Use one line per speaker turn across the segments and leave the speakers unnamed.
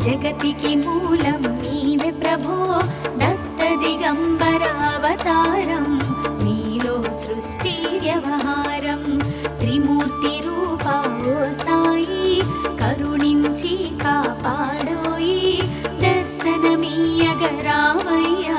జగతికి మూలం నీవే ప్రభో దత్త దిగంబరావతారం నీలో సృష్టి వ్యవహారం త్రిమూర్తి రూపా ఓ సాయి కరుణించి కాపాడోయి దర్శనమీయగరావయ్యా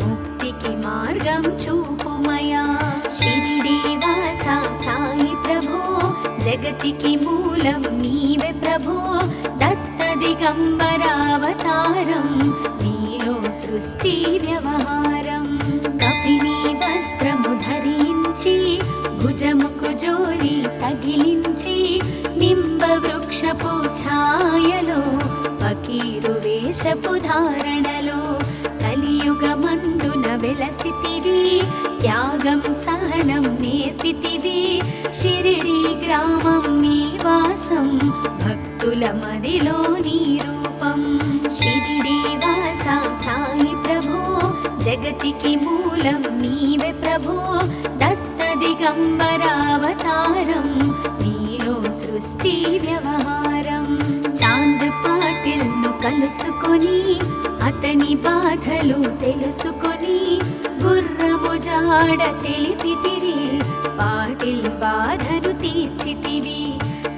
ముక్తికి మార్గం చూపుమయా షిరిడి వాసా సాయి ప్రభో జగతికి మూలం నీవే ప్రభో దత్త దిగంబరావతారం నీలో సృష్టి వ్యవహారం కఫిని వస్త్రము ధరించి భుజముకు జోలి తగిలించి నింబ వృక్షపు ఛాయలో ఫకీరు వేషపు ధారణలో కలియుగమందున వెలసితివి త్యాగం సహనం నేర్పితివి షిరిడి గ్రామం నీ వాసం భక్తుల మదిలో నీ రూపం షిరిడి వాసా సాయి ప్రభో జగతికి మూలం నీవే ప్రభో దత్త దిగంబరావతారం నీలో సృష్టి వ్యవహారం చాంద్ పాటిల్ ను కలుసుకొని అతని బాధలు తెలుసుకొని గుర్రము జాడ తెలిపితివి పాటిల్ బాధను తీర్చితివి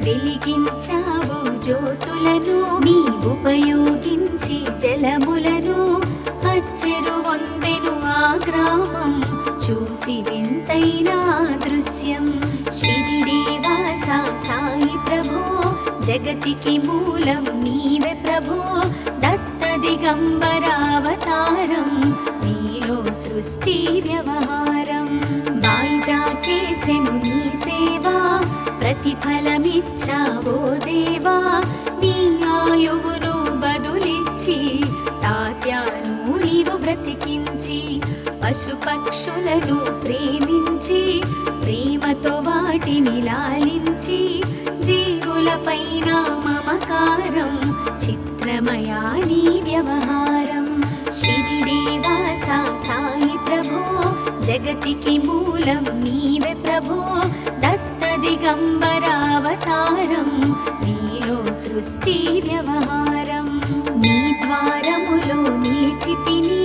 వెలిగించావు జ్యోతులను నీ ఉపయోగించి జలములను అచ్చెరు వందెను ఆ గ్రామం చూసి వింతైన దృశ్యం షిరిడి వాసా సాయి ప్రభో జగతికి మూలం నీవే ప్రభో దత్త దిగంబరావతారం నీలో సృష్టి వ్యవహారం బాయిజా చేసెను నీ సేవా ప్రతిఫలమిచ్చావో దేవా నీ ఆయువును బదులిచ్చి తాత్యాను నీవు బ్రతికించి పశుపక్షులను ప్రేమించి ప్రేమతో వాటిని లాలించి జీవులపైన మమకారం చిత్రమయా నీ వ్యవహారం షిరిడి వాసా సాయి ప్రభో జగతికి మూలం నీవే ప్రభో దత్త దిగంబరావతారం నీలో సృష్టి వ్యవహారం నీ ద్వారములో నిలిచితిని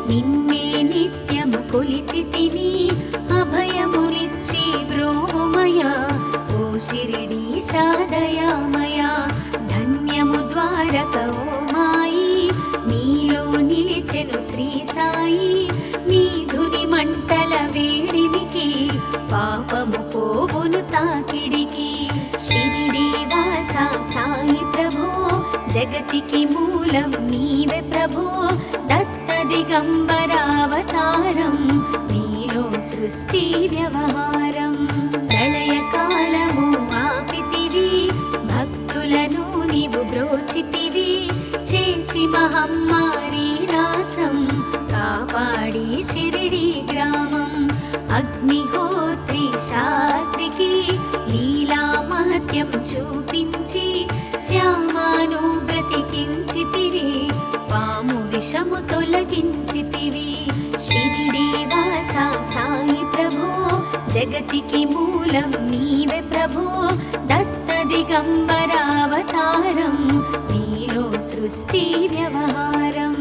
నిన్నే నిత్యము కొలిచితిని అభయములిచ్చి బ్రోమయా ఓ షిరిడీశా దయామయా ధన్యము ద్వారక ఓ మాయి నీలో నిలిచెను శ్రీ సాయి నీ ధుని మంటల వేడిమికి పాపము పోవును తాకిడికి షిరిడి వాసా సాయి ప్రభో జగతికి మూలం నీవే ప్రభో దత్త దిగంబరావతారం నీలో సృష్టి వ్యవహారం ప్రళయకాలము ఆపితివి భక్తులను నీవు బ్రోచితివి చేసి మహమ్మారి నాశం కాపాడి షిరిడి గ్రామం అగ్నిహోత్రి శాస్త్రికి లీలా మహత్యం చూపించి శ్యామాను బ్రతికించితివి పాము విషము తొలగించితివి షిరిడి వాసా సాయి ప్రభో జగతికి మూలం నీవే ప్రభో దత్త దిగంబరావతారం నీలో సృష్టి వ్యవహారం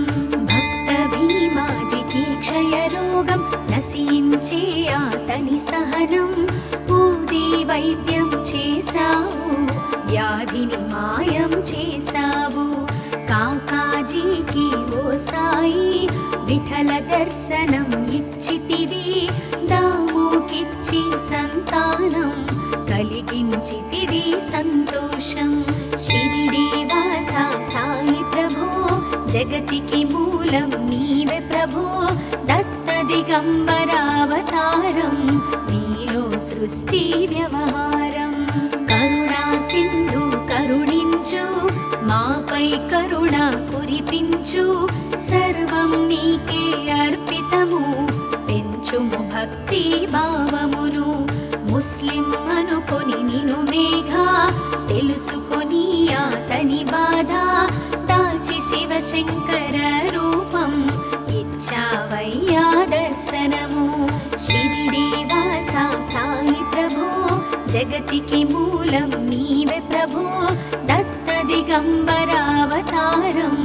భక్త భీమాజికి క్షయరోగం నశించే అతని సహనం ఊది వైద్యం చేశావు వ్యాధిని మాయం చేశావు కాకాజీకి ఓ సాయి విఠల దర్శనం ఇచ్చితివి దాముకిచ్చి సంతానం కలిగించితివి సంతోషం షిరిడి వాసా సాయి ప్రభో జగతికి మూలం నీవే ప్రభో దత్త దిగంబరావతారం నీలో సృష్టి వ్యవహారం కరుణా సింధు కరుణించు మాపై కరుణ కురిపించు సర్వం నీకే అర్పితము పెంచుము భక్తి భావమును ముస్లిం అనుకొని నిను మేఘా తెలుసుకొని అతని బాధ దాల్చి శివశంకర రూపం ఇచ్చావయ్యా దర్శనము షిరిడి వాసా సాయి ప్రభో జగతికి మూలం నీవే ప్రభో దత్త దిగంబరావతారం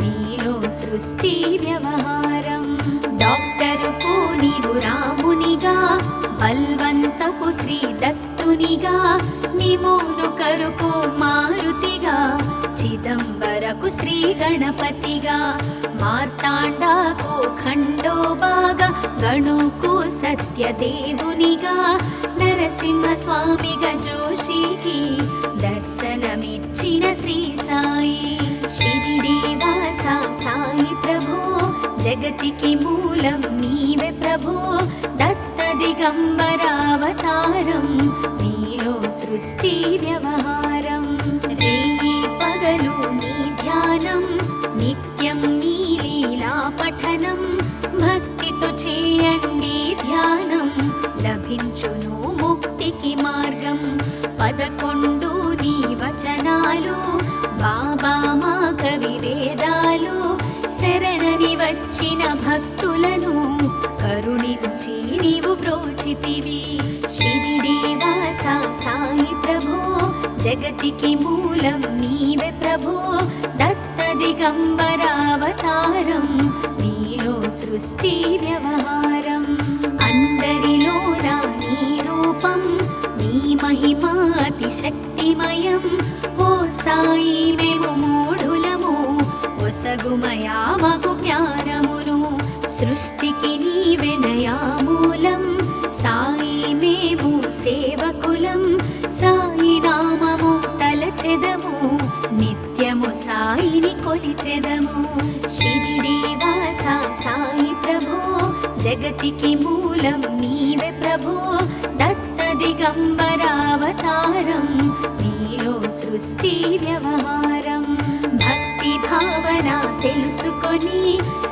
నీలో సృష్టి వ్యవహారం. డాక్టరుకు నీవు రామునిగా, బల్వంతకు శ్రీ దత్తునిగా, నిమోను కరుకు మారుతిగా, చిదంబరకు శ్రీ గణపతిగా, మార్తాండాకు ఖండోబాగా, గణుకు సత్యదేవునిగా, నరసింహస్వామిగా జోషికి దర్శనమిచ్చిన శ్రీ సాయి. షిరిడి వాస సాయి ప్రభో, జగతికి మూలం నీవే ప్రభో, దత్త దిగంబరావతారం నీలో సృష్టి వ్యవహారం. రేయి పగలు నీ ధ్యానం, నిత్యం నీ లీలా పఠనం, భక్తితో చేయండి ధ్యానం, లభించును ముక్తికి మార్గం. 11 నీ వచనాలు, బాబా మా కవి వేదాలు, శరణని వచ్చిన భక్తులను కరుణించి నీవు బ్రోచితివి. షిరిడి వాస సాయి ప్రభో, జగతికి మూలం నీవే ప్రభో, దత్త దిగంబరావతారం నీలో సృష్టి వ్యవహారం. అందరిలోన నీ రూపం, నీ మహిమా అతి శక్తిమయం. ఓ సాయి మేము మూఢులము, ఒసగుమయా మాకు జ్ఞానమును, సృష్టికి నీవెనయా మూలం. సాయి మేము సేవకులం, సాయి నామము తలచెదము, నిత్యము సాయిని కొలిచెదము. షిరిడి వాస సాయి ప్రభో, జగతికి మూలం నీవే ప్రభో, దత్త దిగంబరావతారం నీలో సృష్టి వ్యవహారం. భక్తి భావన తెలుసుకొని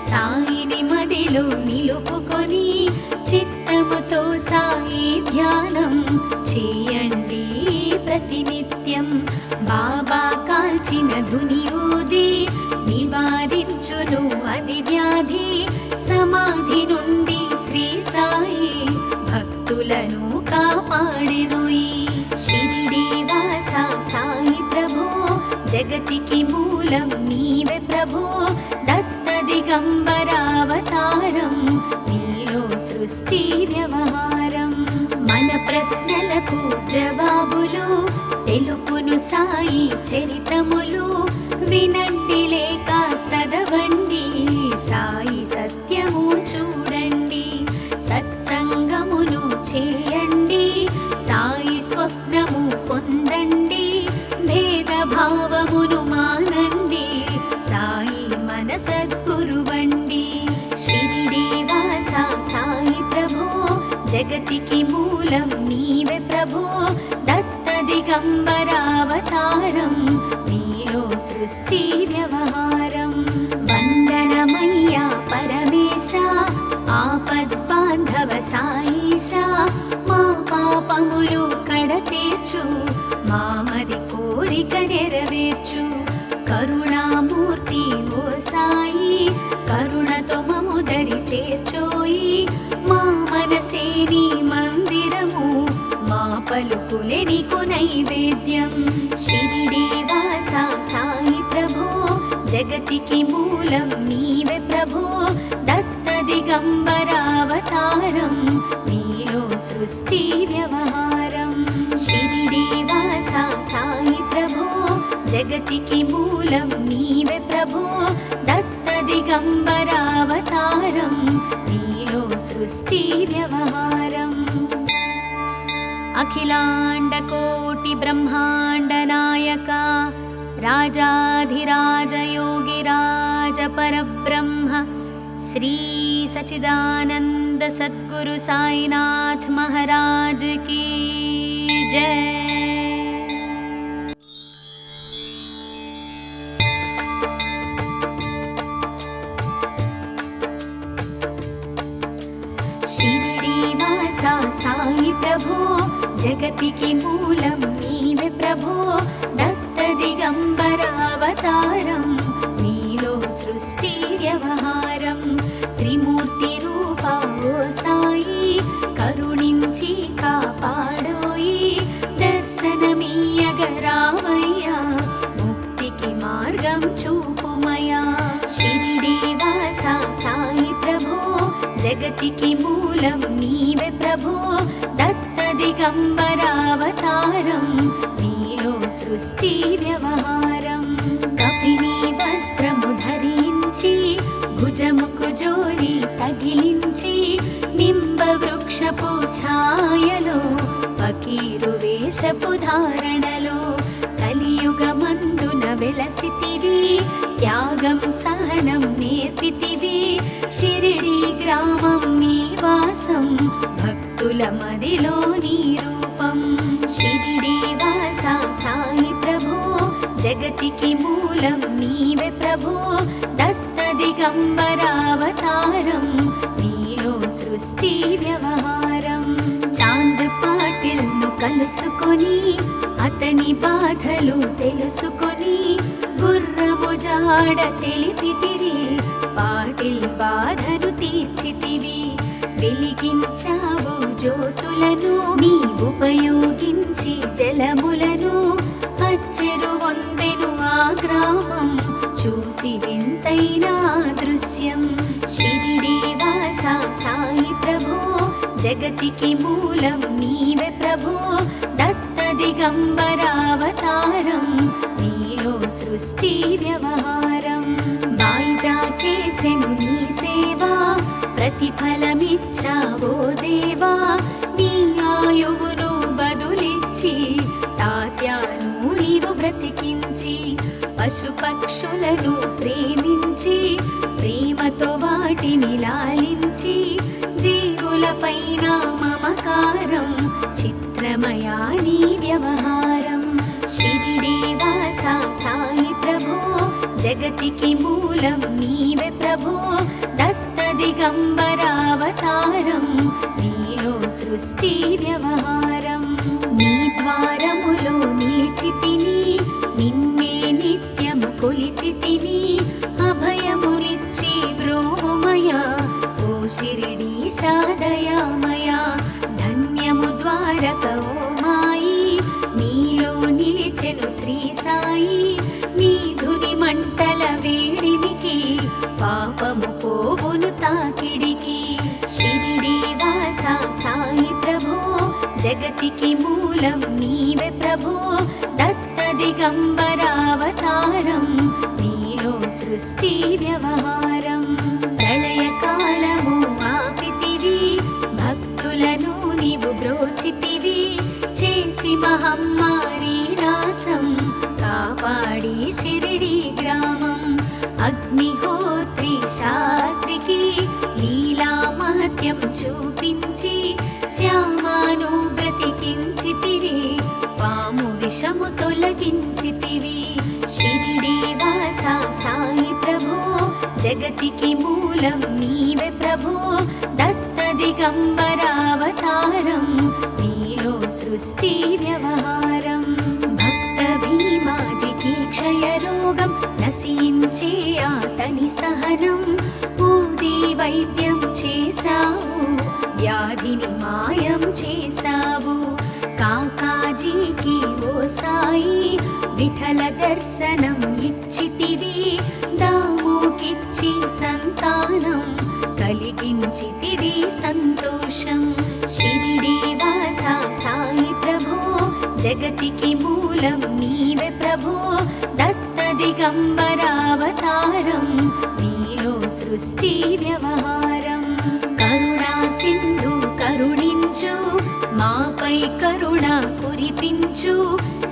సాయిని మదిలో నిలుపుకొని, చిత్తముతో సాయి ధ్యానం చేయండి ప్రతినిత్యం. బాబా కాల్చిన ధుని ఊది నివారించును అది వ్యాధి, సమాధి నుండి శ్రీ సాయి భక్తులను కాపాడెను. షిరిడి వాస సాయి ప్రభో, జగతికి మూలం నీవే ప్రభో, దత్త దిగంబరావతారం నీలో సృష్టి వ్యవహారం. మన ప్రశ్నలకు జవాబులు తెలుపును సాయి చరితములు, వినండి లేక చదవండి, సాయి సత్యము చూడండి. సత్సంగమును చేయండి, సాయి స్వప్నము పొందండి, భేదభావమును మానండి, సాయి మన సద్గురువండి. షిరిడి వాస సాయి ప్రభో, జగతికి మూలం నీవే ప్రభో, దత్త దిగంబరావతారం నీలో సృష్టి వ్యవహారం. వందనమయ్యా పరమేశ, ఆపద్బాంధవ సాయిష, మా పాపములు కడతీర్చు, మామది కోరిక నెరవేర్చు. కరుణామూర్తి ఓ సాయి, కరుణతో మము దరి చేర్చోయి. మా మనసే నీ మందిరము, మా పలుకులే నీకు నైవేద్యం. షిరిడి వాస సాయి ప్రభో, జగతికి మూలం నీవే ప్రభో, దత్త దిగంబరావతారం నీలో సృష్టి వ్యవహారం. షిరిడి వాస సాయి ప్రభో, జగతికి మూలం నీవే ప్రభో, దత్త దిగంబరావతారం నీలో సృష్టి వ్యవహారం. అఖిలాండ కోటి బ్రహ్మాండ నాయక, రాజాధిరాజ యోగిరాజ పరబ్రహ్మ, శ్రీ సచిదానంద సద్గురు సాయినాథ్ మహారాజ్ की जय. షిరిడి వాస సాయి ప్రభో, జగతికి మూలం నీవే ప్రభో, దత్త దిగంబరావతారం నీలో సృష్టి వ్యవహారం. త్రిమూర్తి రూప ఓ సాయి, కరుణించి కాపాడోయి, దర్శనమీయగరావయ్యా, ముక్తి సాయి ప్రభో జగతికి మూలం నీవే ప్రభో దత్త దిగంబరావతారం నీలో సృష్టి వ్యవహారం కఫిని వస్త్రము ధరించి భుజముకు జోలి తగిలించి నింబ వృక్షపు ఛాయలో ఫకీరు వేషపు ధారణలో కలియుగమందున వెలసితివి త్యాగం సహనం నేర్పితివి షిరిడి గ్రామం నీ వాసం భక్తుల మదిలో నీ రూపం షిరిడి వాస సాయి ప్రభో జగతికి మూలం నీవే ప్రభో దత్త దిగంబరావతారం నీలో సృష్టి వ్యవహారం చాంద్ పాటిల్ను కలుసుకొని అతని బాధలు తెలుసుకొని గుర్రము జాడ తెలిపితివి పాటిల్ బాధను తీర్చితివి వెలిగించావు జ్యోతులను నీ ఉపయోగించి జలములను అచ్చెరు వందెను ఆ గ్రామం చూసి వింతైన దృశ్యం షిరిడి వాస సాయి ప్రభో జగతికి మూలం నీవే ప్రభో దత్త దిగంబరావతారం నీలో సృష్టి వ్యవహారం బాయిజా చేసెను నీ సేవా ప్రతిఫలమిచ్చావో దేవా నీ ఆయువును బదులిచ్చి తాత్యాను నీవు బ్రతికించి పశుపక్షులను ప్రేమించి ప్రేమతో వాటిని లాలించి జీవులపైన మమకారం చిత్రమయా నీ వ్యవహారం షిరిడి వాస సాయి ప్రభో జగతికి మూలం నీవే ప్రభో దత్త దిగంబరావతారం నీలో సృష్టి వ్యవహారం నీ ద్వారములో నిలిచితిని నిన్నే నిత్యము కొలిచితిని అభయమునిచ్చి బ్రోమయ ఓ షిరిడీశా దయామయ ధన్యము ద్వారక ఓ మాయి నీలో నిలిచెను శ్రీ సాయి నీ ధుని మంటల వేడిమికి పాపము పోవును తాకిడికి షిరిడి వాస సాయి ప్రభో జగతికి మూలం నీవే ప్రభో దత్త దిగంబరావతారం నీలో సృష్టి వ్యవహారం ప్రళయకాలము ఆపితివి భక్తులను నీవు బ్రోచితివి చేసి మహమ్మారి నాశం కాపాడి షిరిడి గ్రామం అగ్నిహోత్రి శాస్త్రికి లీలా మహత్యం చూపించి శ్యామాను బ్రతికించితివి పాము విషము తొలగించితివి షిరిడి వాస సాయి ప్రభో జగతికి మూలం నీవే ప్రభో దత్త దిగంబరావతారం నీలో సృష్టి వ్యవహారం భక్త భీమాజికి క్షయరోగం నశించే అతని సహనం ఊది వైద్యం చేశావు వ్యాధిని మాయం చేశావు కాకాజీకి ఓ సాయి విఠల దర్శనం ఇచ్చితివి దాముకిచ్చి సంతానం కలిగించితివి సంతోషం షిరిడి వాస సాయి ప్రభో జగతికి మూలం నీవే ప్రభో దత్త దిగంబరావతారం నీలో సృష్టి వ్యవహారం కరుణా సింధు కరుణించు మాపై కరుణ కురిపించు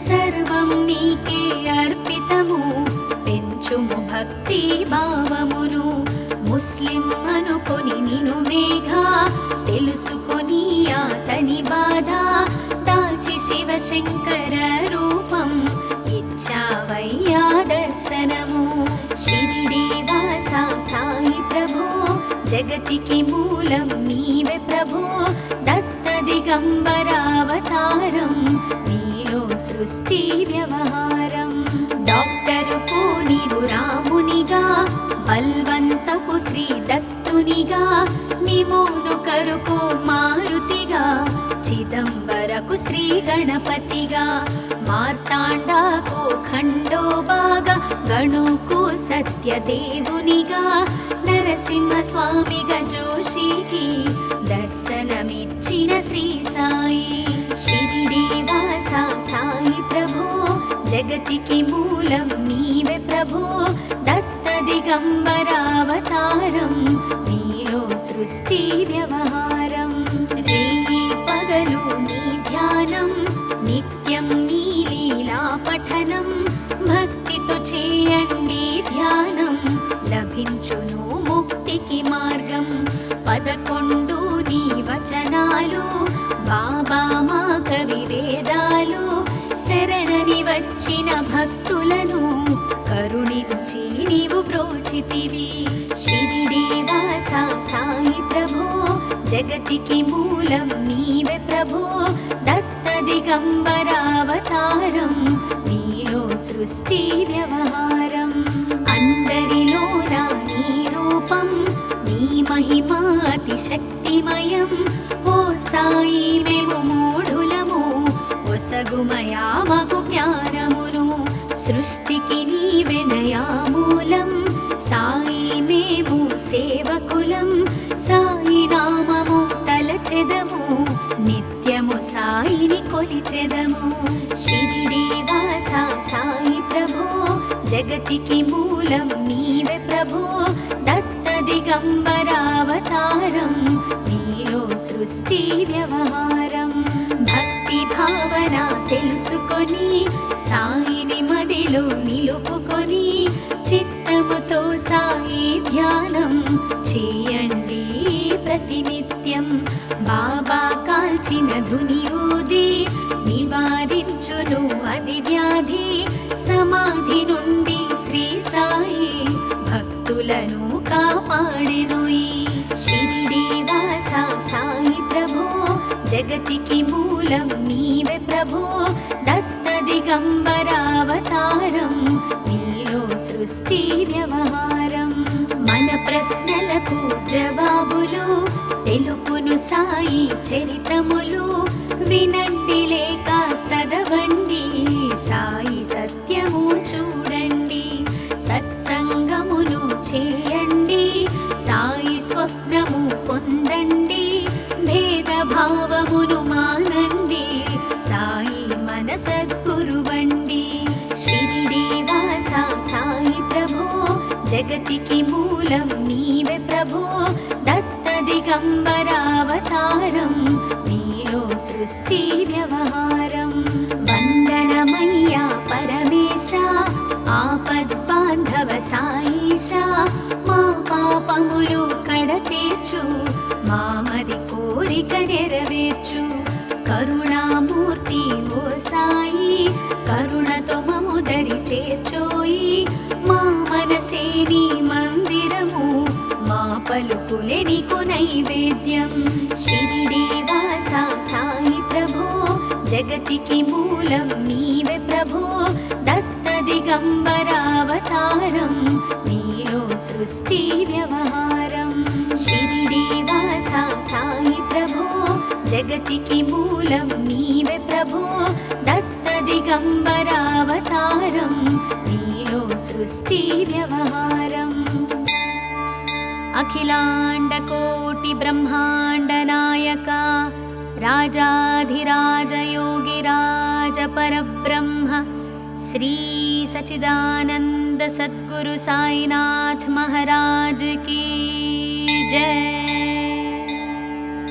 సర్వం నీకే అర్పితము పెంచుము భక్తి భావమును ముస్లిం అనుకొని నిను మేఘా తెలుసుకొని అతని బాధ దాల్చి శివశంకర రూపం ఇచ్చావయ్యా దర్శనము షిరిడి వాస సాయి ప్రభో జగతికి మూలం నీవే ప్రభో దత్త దిగంబరావతారం నీలో సృష్టి వ్యవహారం డాక్టరుకు నీవు రామునిగా బల్వంతకు శ్రీ దత్తునిగా నిమోను కరుకు మారుతిగా చిదంబరకు శ్రీ గణపతిగా మార్తాండాకు ఖండోబాగా గణుకు సత్యదేవునిగా నరసింహస్వామిగా జోషికి దర్శనమిచ్చిన శ్రీ సాయి. షిరిడి వాస సాయి ప్రభో, జగతికి మూలం నీవే ప్రభో. దత్త దిగంబరావతారం, నీలో సృష్టి వ్యవహారం. రేయి పగలు నీ ధ్యానం, నిత్యం నీ లీలా పఠనం. భక్తితో చేయండి ధ్యానం, లభించును ముక్తికి మార్గం. 11 నీ వచనాలు, బాబా మా కవి వేదాలు. శరణని వచ్చిన భక్తులను కరుణించి నీవు బ్రోచితివి. షిరిడి వాస సాయి ప్రభో, జగతికి మూలం నీవే ప్రభో. దత్త దిగంబరావతారం, నీలో సృష్టి వ్యవహారం. అందరిలోన నీ రూపం, నీ మహిమా అతి శక్తిమయం. ఓ సాయి మేము మూఢులము, ఒసగుమయా మాకు జ్ఞానమును. సృష్టికి నీవెనయా మూలం, సాయి మేము సేవకులం. సాయి నామము తలచెదము, నిత్యము సాయిని కొలిచెదము. షిరిడి వాస సాయి ప్రభో, జగతికి మూలం నీవే ప్రభో. దత్త దిగంబరావతారం, నీలో సృష్టి వ్యవహారం. భక్తి భావన తెలుసుకొని, సాయిని మదిలో నిలుపుకొని. చిత్తముతో సాయి ధ్యానం చేయండి ప్రతినిత్యం. బాబా కాల్చిన ధుని ఊది, నివారించును అది వ్యాధి. సమాధి నుండి శ్రీ సాయి భక్తులను కాపాడెను. షిరిడి వాస సాయి ప్రభో, జగతికి మూలం నీవే ప్రభో. దత్త దిగంబరావతారం, నీలో సృష్టి వ్యవహారం. మన ప్రశ్నలకు జవాబులు తెలుపును సాయి చరితములు. వినండి లేక చదవండి, సాయి సత్యము చూడండి. సత్సంగమును చేయండి, సాయి స్వప్నము పొందండి. భేదభావమును మానండి, సాయి మన సద్గురువండి. షిరిడి వాస సాయి ప్రభో, జగతికి మూలం నీవే ప్రభో. దత్త దిగంబరావతారం, నీలో సృష్టి వ్యవహారం. వందనమయ్యా పరమేశ, ఆపద్బాంధవ సాయిష. మా పాపములు కడతీర్చు, మామది కోరిక నెరవేర్చు. కరుణామూర్తి ఓ సాయి, కరుణతో మము దరి చేర్చోయి. మా మనసే నీ మందిరము, మా పలుకులే నీకు నైవేద్యం. షిరిడి వాస సాయి ప్రభో, జగతికి మూలం నీవే ప్రభో. దత్త దిగంబరావతారం, నీలో సృష్టి వ్యవహారం. షిరిడి వాస సాయి ప్రభో, జగతికి మూలం నీవే ప్రభో. దత్త దిగంబరావతారం, నీలో సృష్టి వ్యవహారం. అఖిలాండ కోటి బ్రహ్మాండ నాయక, రాజాధిరాజ యోగిరాజ పరబ్రహ్మ శ్రీ సచిదానంద సద్గురు సాయినాథ్ మహా